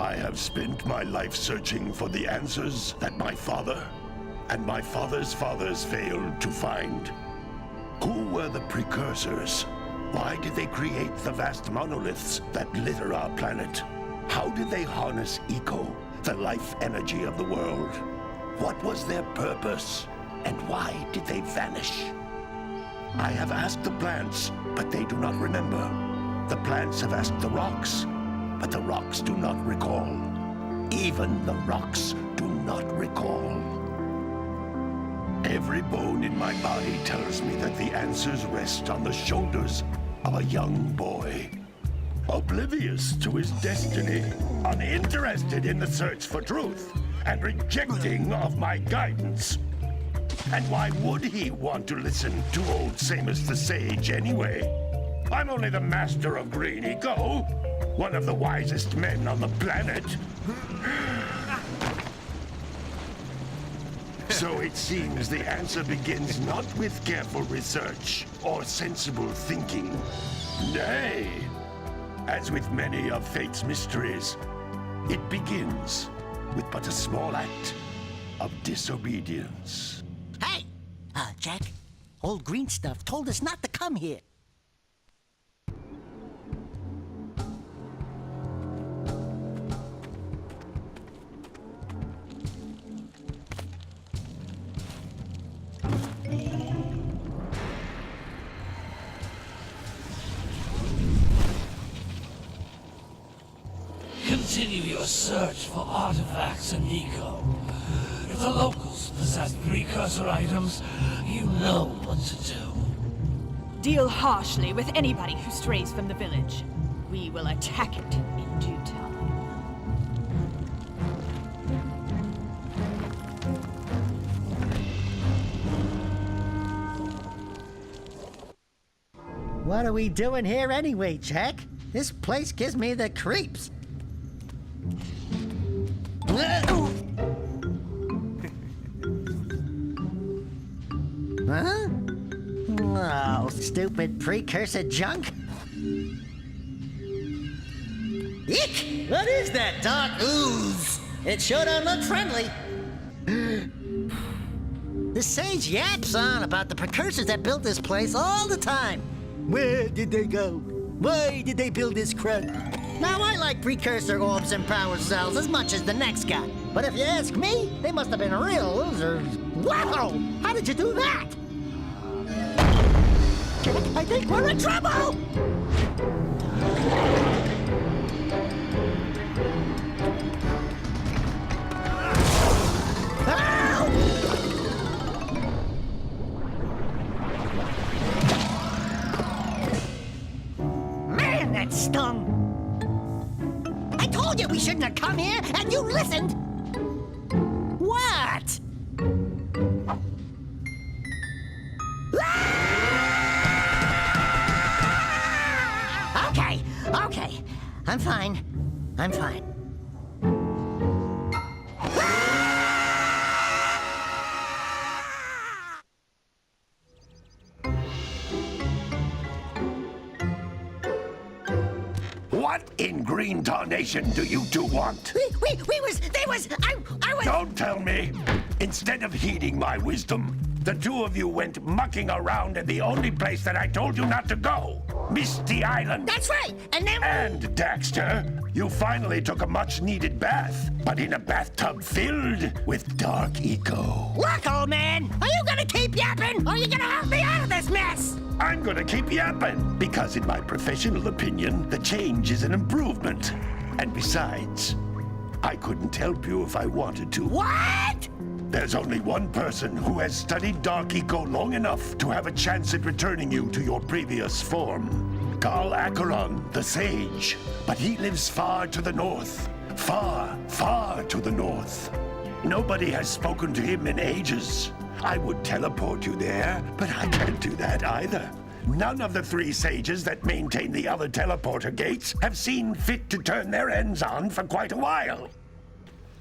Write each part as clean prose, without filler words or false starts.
I have spent my life searching for the answers that my father and my father's fathers failed to find. Who were the Precursors? Why did they create the vast monoliths that litter our planet? How did they harness eco, the life energy of the world? What was their purpose? And why did they vanish? I have asked the plants, but they do not remember. The plants have asked the rocks, but the rocks do not recall. Even the rocks do not recall. Every bone in my body tells me that the answers rest on the shoulders of a young boy. Oblivious to his destiny, uninterested in the search for truth, and rejecting of my guidance. And why would he want to listen to old Samus the Sage anyway? I'm only the master of green eco, one of the wisest men on the planet. So it seems the answer begins not with careful research or sensible thinking. Nay, as with many of fate's mysteries, it begins with but a small act of disobedience. Hey! Jak, old green stuff told us not to come here. Continue your search for artifacts and eco. If the locals possess precursor items, you know what to do. Deal harshly with anybody who strays from the village. We will attack it in due time. What are we doing here anyway, Jak? This place gives me the creeps. Huh? Oh, stupid precursor junk. Eek! What is that dark ooze? It sure don't look friendly. The sage yaps on about the precursors that built this place all the time. Where did they go? Why did they build this crud? Now, I like precursor orbs and power cells as much as the next guy. But if you ask me, they must have been real losers. Wow! How did you do that? Jak, I think we're in trouble! Man, that stung! I told you we shouldn't have come here, and you listened! What? Okay. I'm fine. What in green tarnation do you two want? I was... Don't tell me! Instead of heeding my wisdom, the two of you went mucking around in the only place that I told you not to go. Misty Island. That's right, and then... And, Daxter, you finally took a much-needed bath, but in a bathtub filled with dark eco. Look, old man, are you gonna keep yapping, or are you gonna help me out of this mess? I'm gonna keep yapping, because in my professional opinion, the change is an improvement. And besides, I couldn't help you if I wanted to. What? There's only one person who has studied dark eco long enough to have a chance at returning you to your previous form. Carl Acheron, the Sage. But he lives far to the north. Far, far to the north. Nobody has spoken to him in ages. I would teleport you there, but I can't do that either. None of the three sages that maintain the other teleporter gates have seen fit to turn their ends on for quite a while.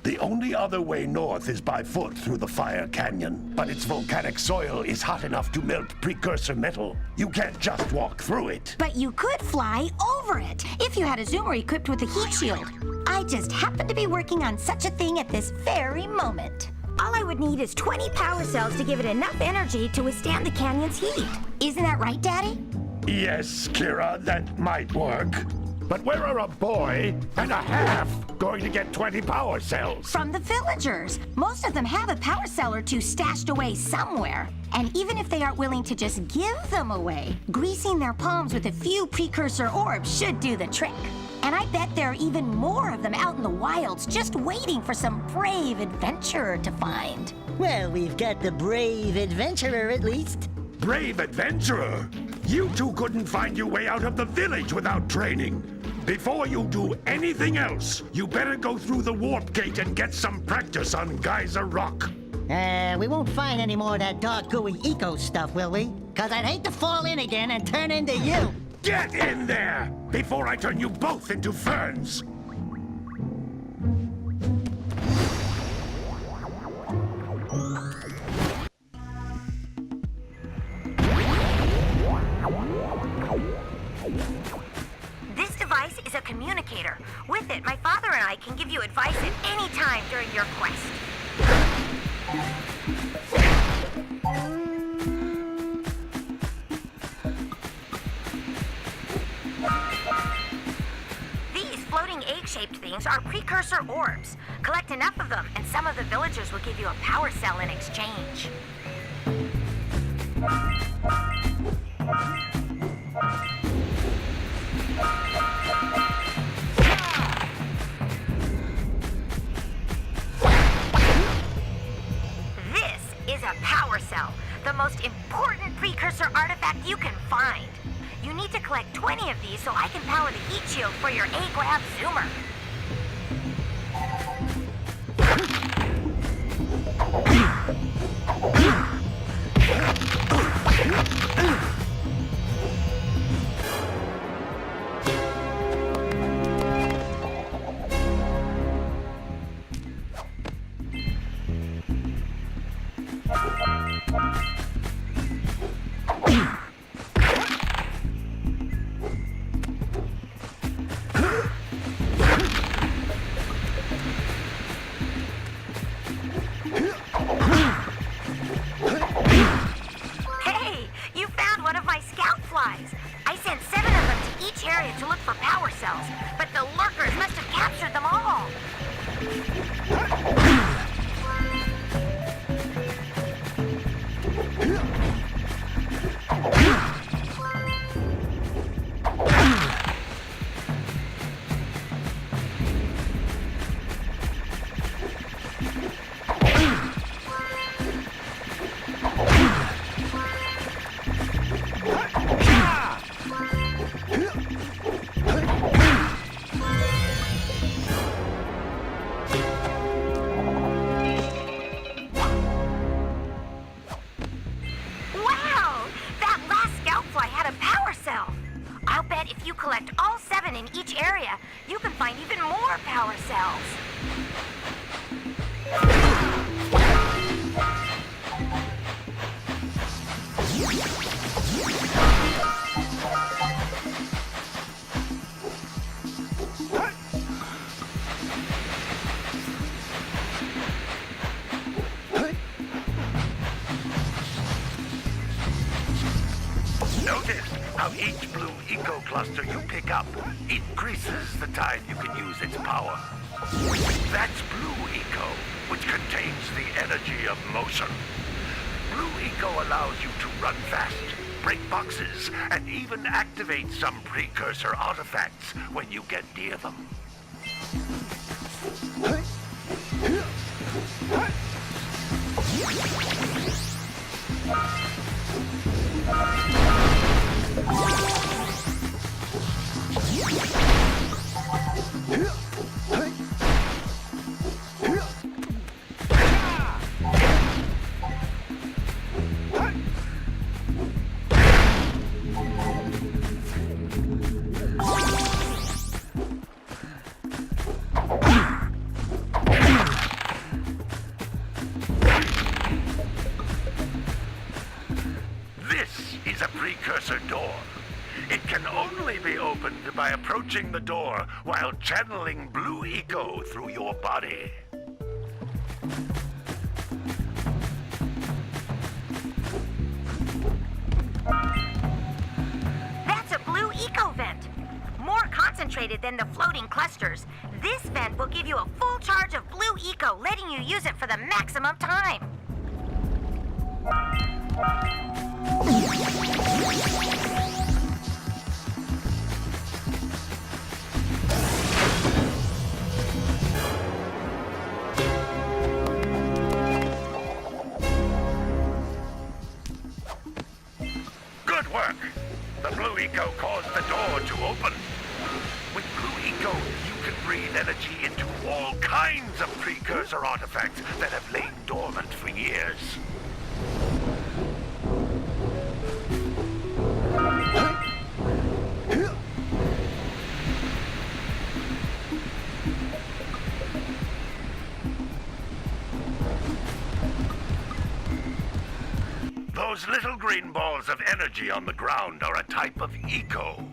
The only other way north is by foot through the Fire Canyon, but its volcanic soil is hot enough to melt precursor metal. You can't just walk through it. But you could fly over it, if you had a zoomer equipped with a heat shield. I I just happen to be working on such a thing at this very moment. All I would need is 20 power cells to give it enough energy to withstand the canyon's heat. Isn't that right, Daddy? Yes, Kira, that might work. But where are a boy and a half going to get 20 power cells? From the villagers. Most of them have a power cell or two stashed away somewhere. And even if they aren't willing to just give them away, greasing their palms with a few precursor orbs should do the trick. And I bet there are even more of them out in the wilds just waiting for some brave adventurer to find. Well, we've got the brave adventurer at least. Brave adventurer? You two couldn't find your way out of the village without training. Before you do anything else, you better go through the warp gate and get some practice on Geyser Rock. We won't find any more of that dark gooey eco stuff, will we? 'Cause I'd hate to fall in again and turn into you. Get in there before I turn you both into ferns. This device is a communicator. With it, my father and I can give you advice at any time during your quest. These floating egg-shaped things are precursor orbs. Collect enough of them, and some of the villagers will give you a power cell in exchange. This is a power cell, the most important precursor artifact you can find. You need to collect 20 of these so I can power the heat shield for your A-Grab zoomer. Hey, you found one of my scout flies. I sent 7 of them to each area to look for power cells, but the lurkers must have captured them all. Wow! That last scout fly had a power cell. I'll bet if you collect all 7 in each area, you can find even more power cells. Notice how each blue eco cluster you pick up increases the time you can use its power. That's blue eco, which contains the energy of motion. Blue eco allows you to run fast, break boxes, and even activate some precursor artifacts when you get near them. by approaching the door while channeling blue eco through your body. That's a blue eco vent. More concentrated than the floating clusters. This vent will give you a full charge of blue eco, letting you use it for the maximum time. Good work! The blue eco caused the door to open. With blue eco, you can breathe energy into all kinds of precursor artifacts that have lain dormant for years. Those little green balls of energy on the ground are a type of eco.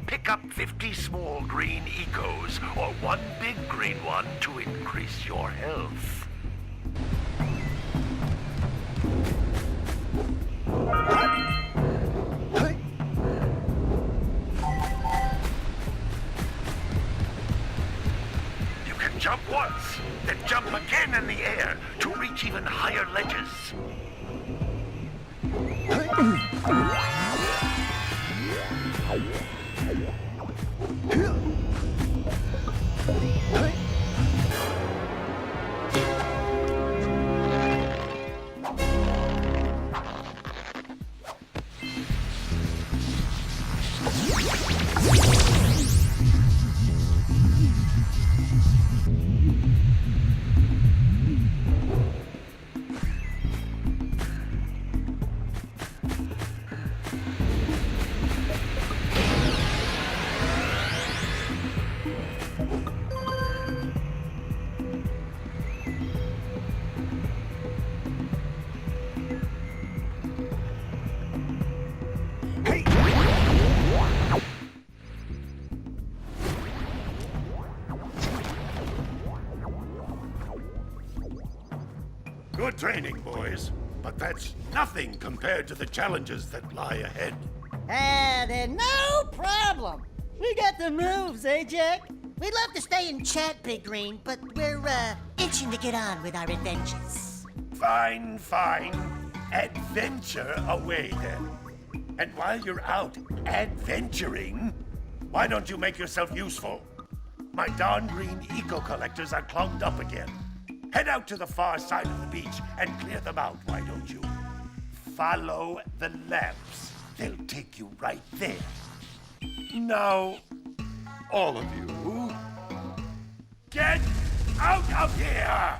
Pick up 50 small green ecos or one big green one to increase your health. You can jump once, then jump again in the air to reach even higher ledges. Good training, boys. But that's nothing compared to the challenges that lie ahead. Then no problem. We got the moves, eh, Jack? We'd love to stay and chat, Big Green, but we're, itching to get on with our adventures. Fine, fine. Adventure away, then. And while you're out adventuring, why don't you make yourself useful? My darn green eco-collectors are clogged up again. Head out to the far side of the beach and clear them out, why don't you? Follow the lamps. They'll take you right there. Now, all of you, get out of here!